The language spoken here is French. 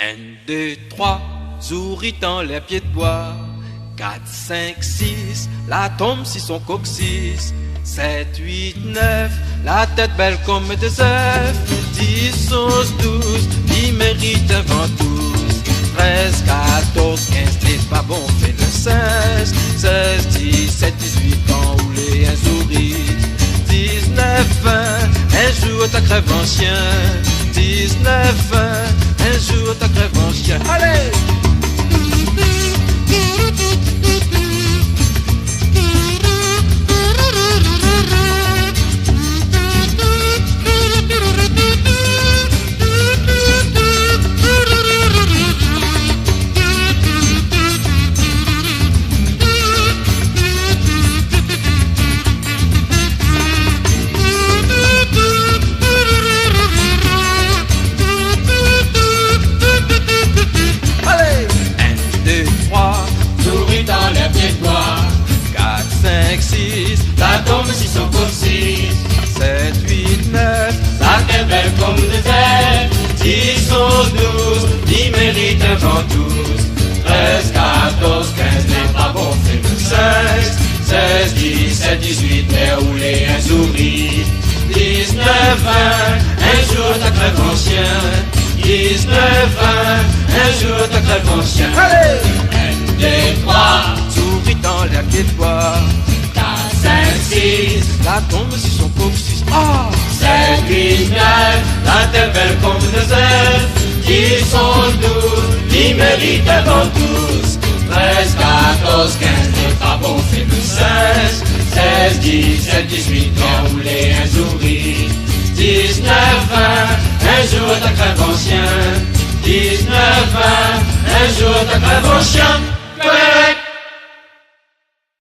1, 2, 3, souris dans les pieds de bois. 4, 5, 6, la tombe si son coccyx. 7, 8, 9, la tête belle comme des œufs. 10, 11, 12, il mérite un ventouse. 13, 14, 15, les pas bon fait le 16. 16, 17, 18 ans roulé un souris. 19, 20, un jour ta crève en chien. 19, 20, un jour ta crève en chien. Allez! Dans les pieds de bois. 4, 5, 6, La tombe si son coccyx. 7, 8, 9, La tête belle comme des ailes. 10, 11, 12, il mérite un ventouse. 13, 14, 15, n'est pas bon, fait le 16. 16, 17, 18, fait rouler un souris. 19, 20, un jour ta crève en chien. 19, 20, un jour ta crève en chien. allez! 1, 2, 3, Souris dans les pieds de bois. 4, 5, 6, La tombe si son coccyx. Ah! 7, 8, 9, la tête belle comme des œufs. 10, 11, 12, il mérite un ventouse. 13, 14, 15, n'est pas bon, fait le 16. 16, 17, 18, enroulé un souris. 19, 20, un jour ta crève en chien. 19, 20, un jour ta crève en chien.